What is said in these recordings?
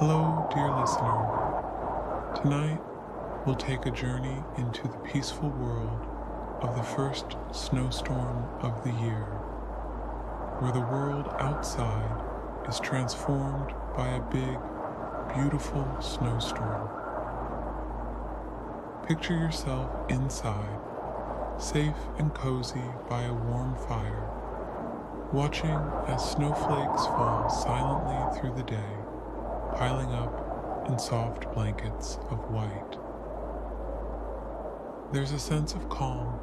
Hello, dear listener. Tonight, we'll take a journey into the peaceful world of the first snowstorm of the year, where the world outside is transformed by a big, beautiful snowstorm. Picture yourself inside, safe and cozy by a warm fire, watching as snowflakes fall silently through the day, piling up in soft blankets of white. There's a sense of calm,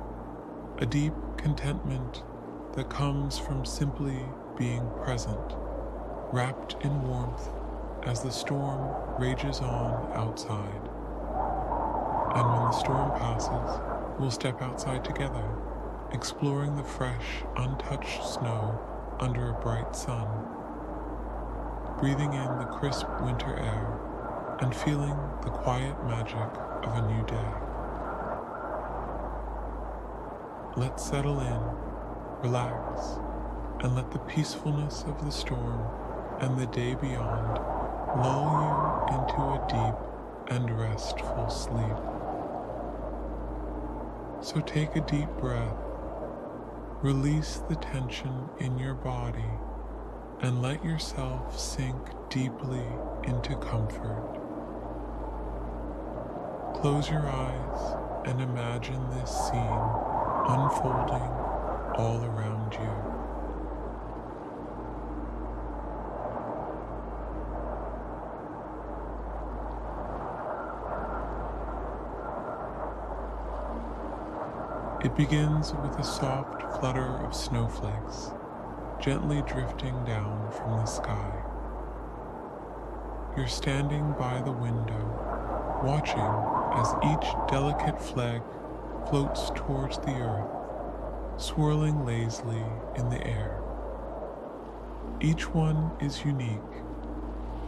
a deep contentment that comes from simply being present, wrapped in warmth as the storm rages on outside. And when the storm passes, we'll step outside together, exploring the fresh, untouched snow under a bright sun, breathing in the crisp winter air and feeling the quiet magic of a new day. Let's settle in, relax, and let the peacefulness of the storm and the day beyond lull you into a deep and restful sleep. So take a deep breath, release the tension in your body, and let yourself sink deeply into comfort. Close your eyes and imagine this scene unfolding all around you. It begins with a soft flutter of snowflakes, gently drifting down from the sky. You're standing by the window, watching as each delicate flake floats towards the earth, swirling lazily in the air. Each one is unique,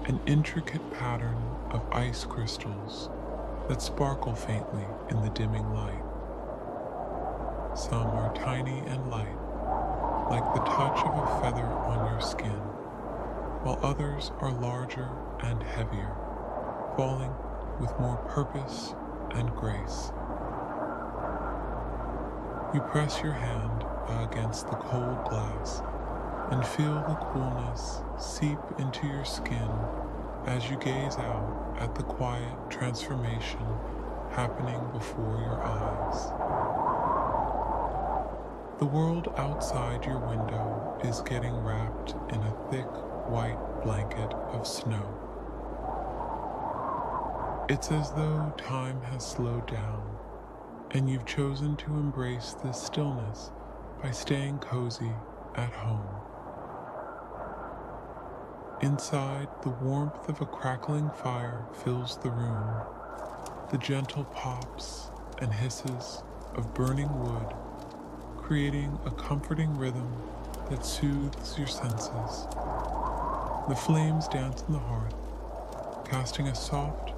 an intricate pattern of ice crystals that sparkle faintly in the dimming light. Some are tiny and light, like the touch of a feather on your skin, while others are larger and heavier, falling with more purpose and grace. You press your hand against the cold glass and feel the coolness seep into your skin as you gaze out at the quiet transformation happening before your eyes. The world outside your window is getting wrapped in a thick white blanket of snow. It's as though time has slowed down, and you've chosen to embrace this stillness by staying cozy at home. Inside, the warmth of a crackling fire fills the room, the gentle pops and hisses of burning wood, creating a comforting rhythm that soothes your senses. The flames dance on the hearth, casting a soft,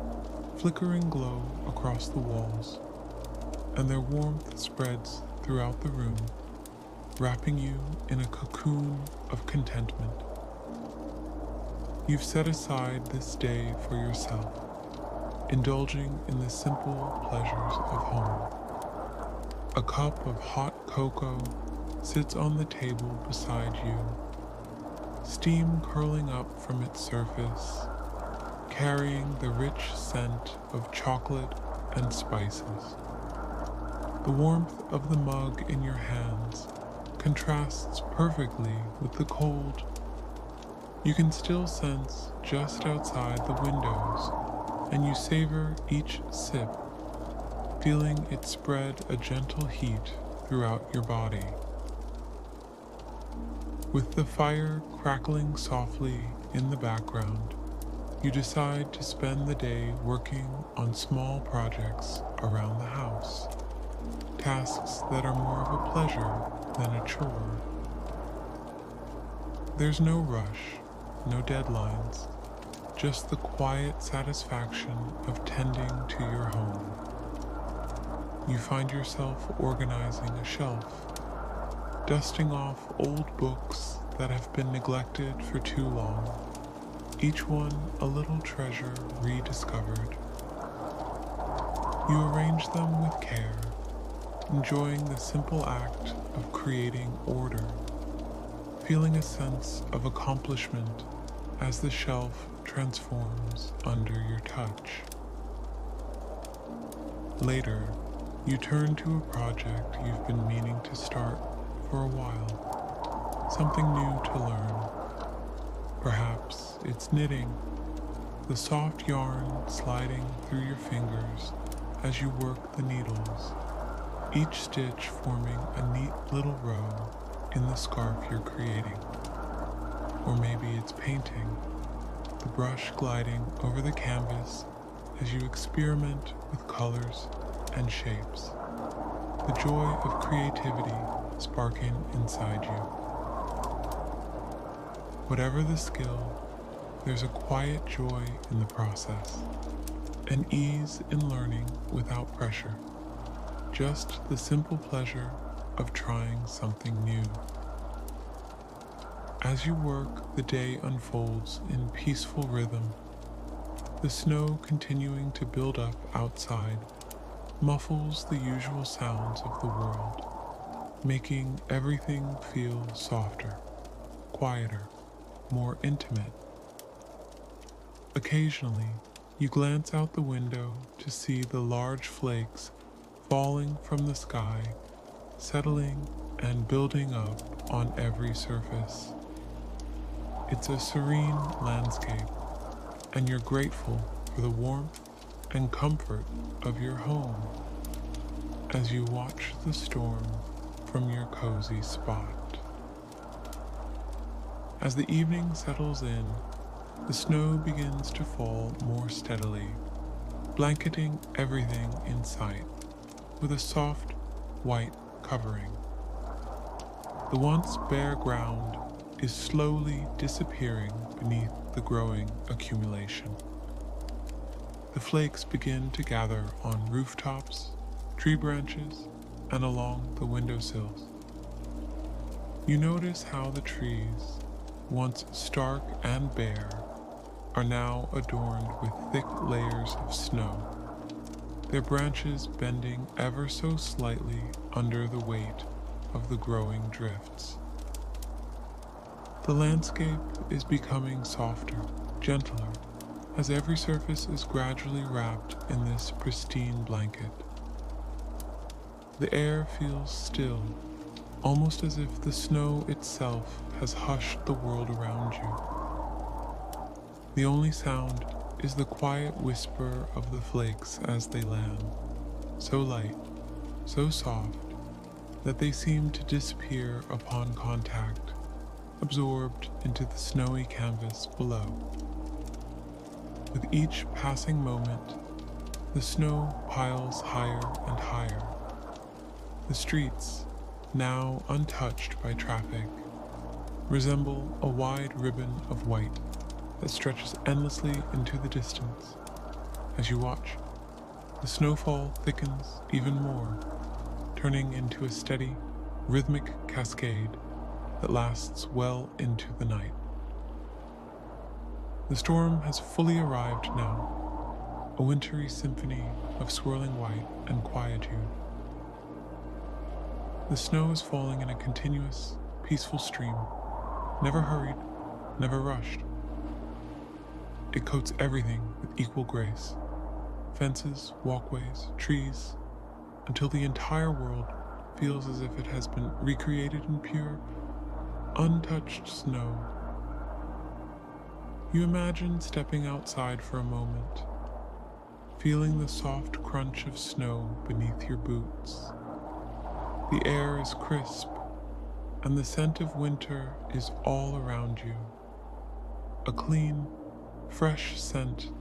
flickering glow across the walls, and their warmth spreads throughout the room, wrapping you in a cocoon of contentment. You've set aside this day for yourself, indulging in the simple pleasures of home. A cup of hot cocoa sits on the table beside you, steam curling up from its surface, carrying the rich scent of chocolate and spices. The warmth of the mug in your hands contrasts perfectly with the cold you can still sense just outside the windows, and you savor each sip, feeling it spread a gentle heat throughout your body. With the fire crackling softly in the background, you decide to spend the day working on small projects around the house, tasks that are more of a pleasure than a chore. There's no rush, no deadlines, just the quiet satisfaction of tending to your home. You find yourself organizing a shelf, dusting off old books that have been neglected for too long, each one a little treasure rediscovered. You arrange them with care, enjoying the simple act of creating order, feeling a sense of accomplishment as the shelf transforms under your touch. Later, you turn to a project you've been meaning to start for a while, something new to learn. Perhaps it's knitting, the soft yarn sliding through your fingers as you work the needles, each stitch forming a neat little row in the scarf you're creating. Or maybe it's painting, the brush gliding over the canvas as you experiment with colors and shapes, the joy of creativity sparking inside you. Whatever the skill, there's a quiet joy in the process, an ease in learning without pressure, just the simple pleasure of trying something new. As you work, the day unfolds in peaceful rhythm, the snow continuing to build up outside muffles the usual sounds of the world, making everything feel softer, quieter, more intimate. Occasionally, you glance out the window to see the large flakes falling from the sky, settling and building up on every surface. It's a serene landscape, and you're grateful for the warmth and comfort of your home as you watch the storm from your cozy spot. As the evening settles in, the snow begins to fall more steadily, blanketing everything in sight with a soft, white covering. The once bare ground is slowly disappearing beneath the growing accumulation. The flakes begin to gather on rooftops, tree branches, and along the windowsills. You notice how the trees, once stark and bare, are now adorned with thick layers of snow, their branches bending ever so slightly under the weight of the growing drifts. The landscape is becoming softer, gentler, as every surface is gradually wrapped in this pristine blanket. The air feels still, almost as if the snow itself has hushed the world around you. The only sound is the quiet whisper of the flakes as they land, so light, so soft, that they seem to disappear upon contact, absorbed into the snowy canvas below. With each passing moment, the snow piles higher and higher. The streets, now untouched by traffic, resemble a wide ribbon of white that stretches endlessly into the distance. As you watch, the snowfall thickens even more, turning into a steady, rhythmic cascade that lasts well into the night. The storm has fully arrived now, a wintry symphony of swirling white and quietude. The snow is falling in a continuous, peaceful stream, never hurried, never rushed. It coats everything with equal grace, fences, walkways, trees, until the entire world feels as if it has been recreated in pure, untouched snow. You imagine stepping outside for a moment, feeling the soft crunch of snow beneath your boots. The air is crisp, and the scent of winter is all around you. A clean, fresh scent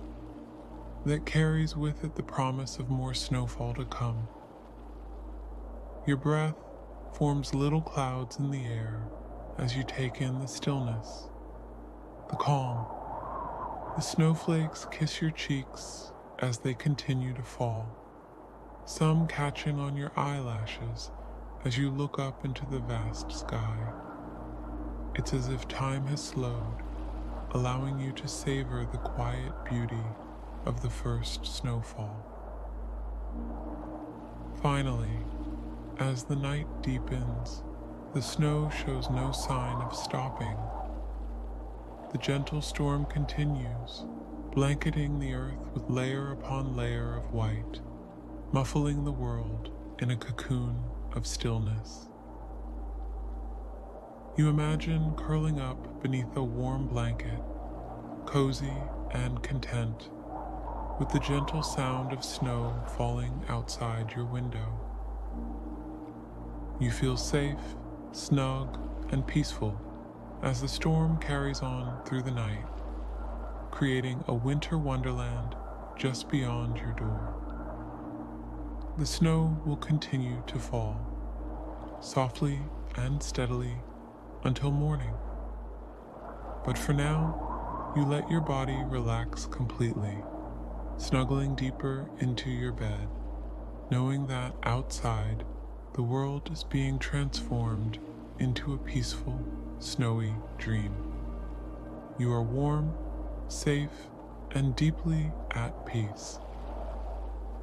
that carries with it the promise of more snowfall to come. Your breath forms little clouds in the air as you take in the stillness, the calm. The snowflakes kiss your cheeks as they continue to fall, some catching on your eyelashes as you look up into the vast sky. It's as if time has slowed, allowing you to savor the quiet beauty of the first snowfall. Finally, as the night deepens, the snow shows no sign of stopping. The gentle storm continues, blanketing the earth with layer upon layer of white, muffling the world in a cocoon of stillness. You imagine curling up beneath a warm blanket, cozy and content, with the gentle sound of snow falling outside your window. You feel safe, snug, and peaceful as the storm carries on through the night, creating a winter wonderland just beyond your door. The snow will continue to fall, softly and steadily, until morning. But for now, you let your body relax completely, snuggling deeper into your bed, knowing that outside, the world is being transformed into a peaceful, snowy dream. You are warm, safe, and deeply at peace.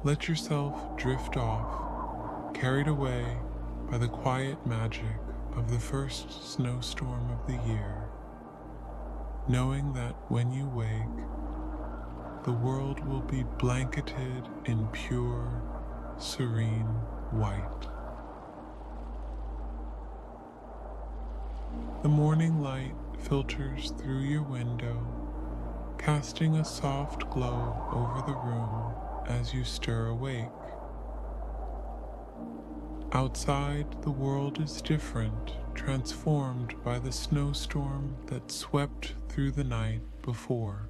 Let yourself drift off, carried away by the quiet magic of the first snowstorm of the year, knowing that when you wake, the world will be blanketed in pure, serene white. The morning light filters through your window, casting a soft glow over the room as you stir awake. Outside, the world is different, transformed by the snowstorm that swept through the night before.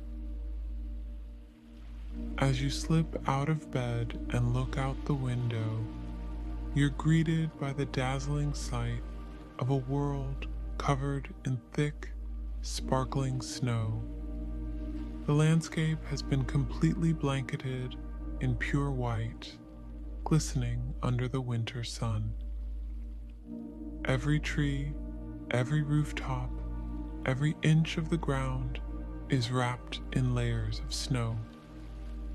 As you slip out of bed and look out the window, you're greeted by the dazzling sight of a world covered in thick, sparkling snow. The landscape has been completely blanketed in pure white, glistening under the winter sun. Every tree, every rooftop, every inch of the ground is wrapped in layers of snow,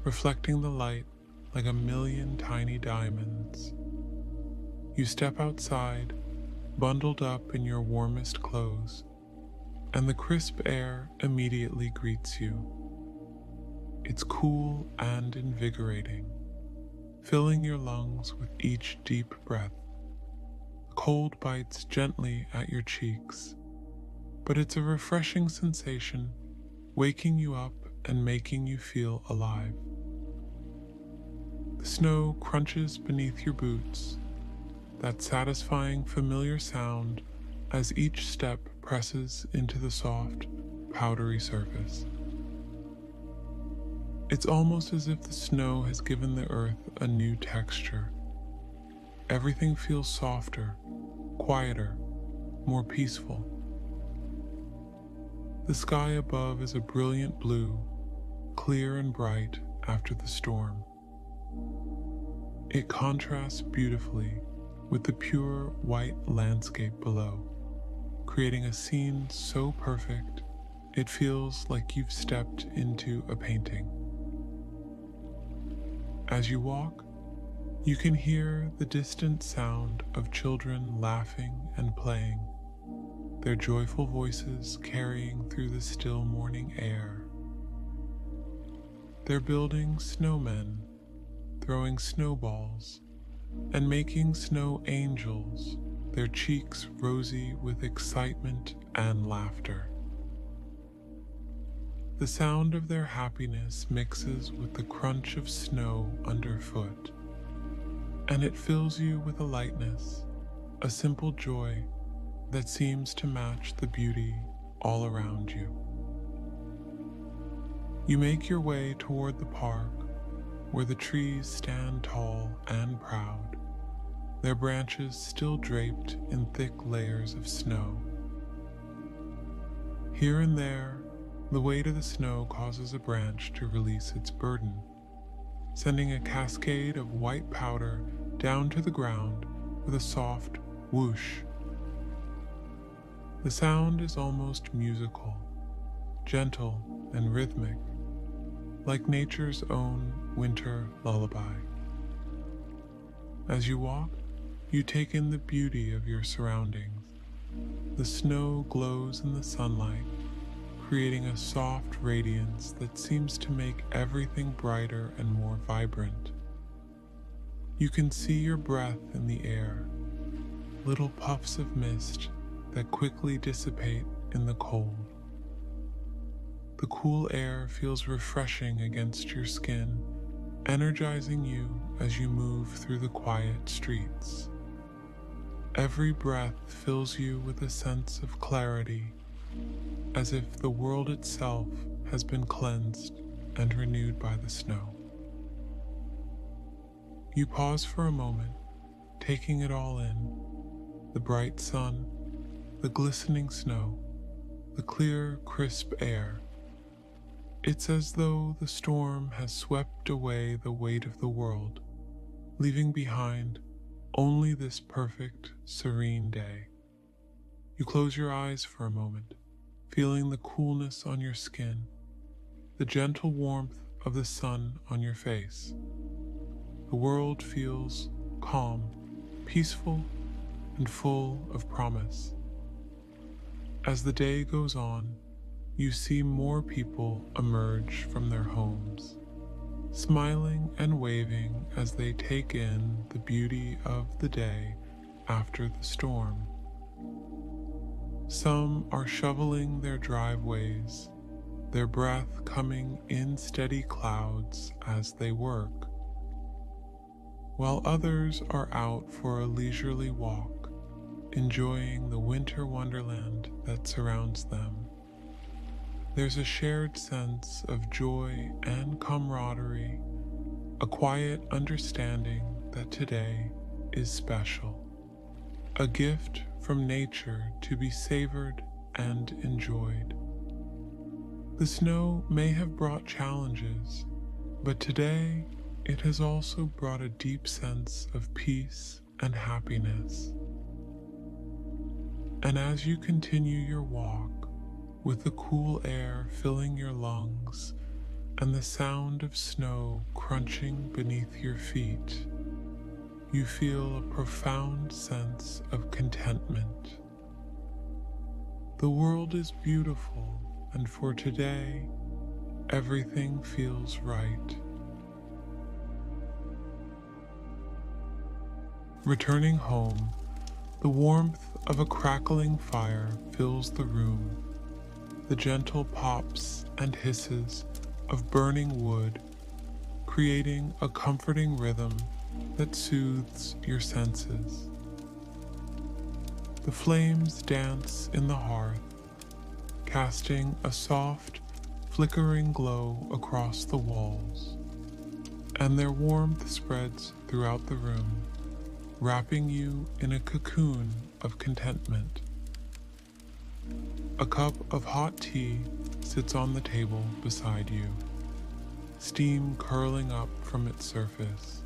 reflecting the light like a million tiny diamonds. You step outside, bundled up in your warmest clothes, and the crisp air immediately greets you. It's cool and invigorating, filling your lungs with each deep breath. Cold bites gently at your cheeks, but it's a refreshing sensation, waking you up and making you feel alive. The snow crunches beneath your boots, that satisfying familiar sound as each step presses into the soft, powdery surface. It's almost as if the snow has given the earth a new texture. Everything feels softer, quieter, more peaceful. The sky above is a brilliant blue, clear and bright after the storm. It contrasts beautifully with the pure white landscape below, creating a scene so perfect it feels like you've stepped into a painting. As you walk, you can hear the distant sound of children laughing and playing, their joyful voices carrying through the still morning air. They're building snowmen, throwing snowballs, and making snow angels, their cheeks rosy with excitement and laughter. The sound of their happiness mixes with the crunch of snow underfoot, and it fills you with a lightness, a simple joy that seems to match the beauty all around you. You make your way toward the park, where the trees stand tall and proud, their branches still draped in thick layers of snow. Here and there, the weight of the snow causes a branch to release its burden, sending a cascade of white powder down to the ground with a soft whoosh. The sound is almost musical, gentle and rhythmic, like nature's own winter lullaby. As you walk, you take in the beauty of your surroundings. The snow glows in the sunlight, creating a soft radiance that seems to make everything brighter and more vibrant. You can see your breath in the air, little puffs of mist that quickly dissipate in the cold. The cool air feels refreshing against your skin, energizing you as you move through the quiet streets. Every breath fills you with a sense of clarity, as if the world itself has been cleansed and renewed by the snow. You pause for a moment, taking it all in: the bright sun, the glistening snow, the clear, crisp air. It's as though the storm has swept away the weight of the world, leaving behind only this perfect, serene day. You close your eyes for a moment, feeling the coolness on your skin, the gentle warmth of the sun on your face. The world feels calm, peaceful, and full of promise. As the day goes on, you see more people emerge from their homes, smiling and waving as they take in the beauty of the day after the storm. Some are shoveling their driveways, their breath coming in steady clouds as they work, while others are out for a leisurely walk, enjoying the winter wonderland that surrounds them. There's a shared sense of joy and camaraderie, a quiet understanding that today is special, a gift from nature to be savored and enjoyed. The snow may have brought challenges, but today it has also brought a deep sense of peace and happiness. And as you continue your walk, with the cool air filling your lungs and the sound of snow crunching beneath your feet, you feel a profound sense of contentment. The world is beautiful, and for today, everything feels right. Returning home, the warmth of a crackling fire fills the room. The gentle pops and hisses of burning wood, creating a comforting rhythm that soothes your senses. The flames dance in the hearth, casting a soft, flickering glow across the walls, and their warmth spreads throughout the room, wrapping you in a cocoon of contentment. A cup of hot tea sits on the table beside you, steam curling up from its surface,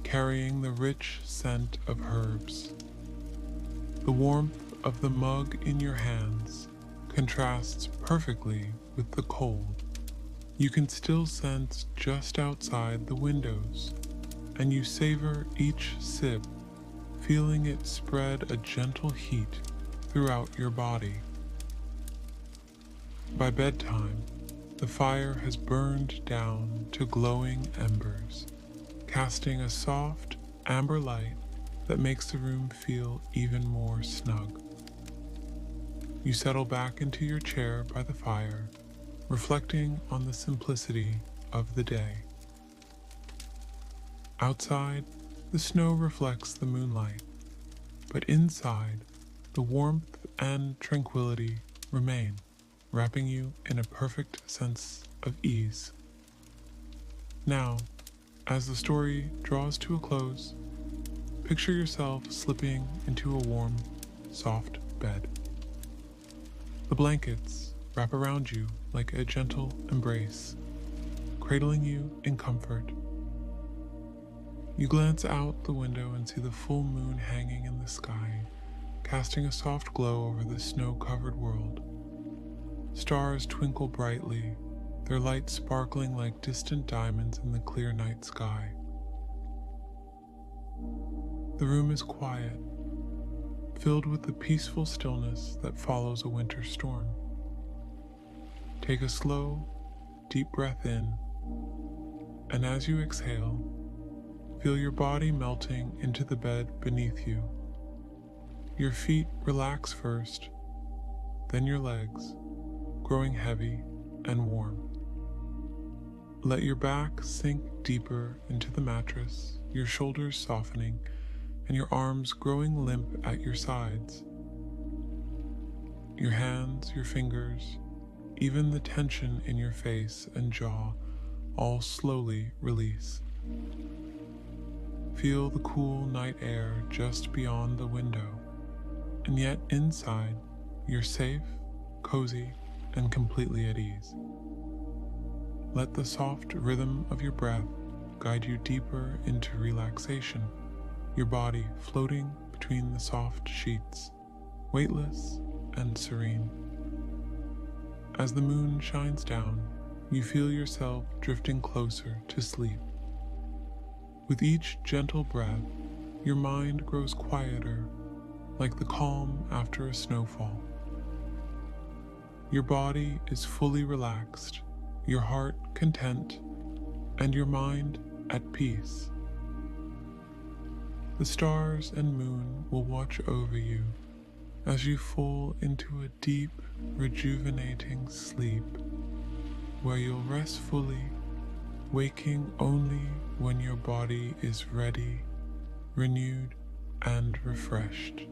carrying the rich scent of herbs. The warmth of the mug in your hands contrasts perfectly with the cold. You can still sense just outside the windows, and you savor each sip, feeling it spread a gentle heat throughout your body. By bedtime, the fire has burned down to glowing embers, casting a soft, amber light that makes the room feel even more snug. You settle back into your chair by the fire, reflecting on the simplicity of the day. Outside, the snow reflects the moonlight, but inside, the warmth and tranquility remain, wrapping you in a perfect sense of ease. Now, as the story draws to a close, picture yourself slipping into a warm, soft bed. The blankets wrap around you like a gentle embrace, cradling you in comfort. You glance out the window and see the full moon hanging in the sky, casting a soft glow over the snow-covered world. Stars twinkle brightly, their light sparkling like distant diamonds in the clear night sky. The room is quiet, filled with the peaceful stillness that follows a winter storm. Take a slow, deep breath in, and as you exhale, feel your body melting into the bed beneath you. Your feet relax first, then your legs, growing heavy and warm. Let your back sink deeper into the mattress, your shoulders softening, and your arms growing limp at your sides. Your hands, your fingers, even the tension in your face and jaw, all slowly release. Feel the cool night air just beyond the window, and yet inside, you're safe, cozy, and completely at ease. Let the soft rhythm of your breath guide you deeper into relaxation, your body floating between the soft sheets, weightless and serene. As the moon shines down, you feel yourself drifting closer to sleep. With each gentle breath, your mind grows quieter, like the calm after a snowfall. Your body is fully relaxed, your heart content, and your mind at peace. The stars and moon will watch over you as you fall into a deep, rejuvenating sleep where you'll rest fully, waking only when your body is ready, renewed, and refreshed.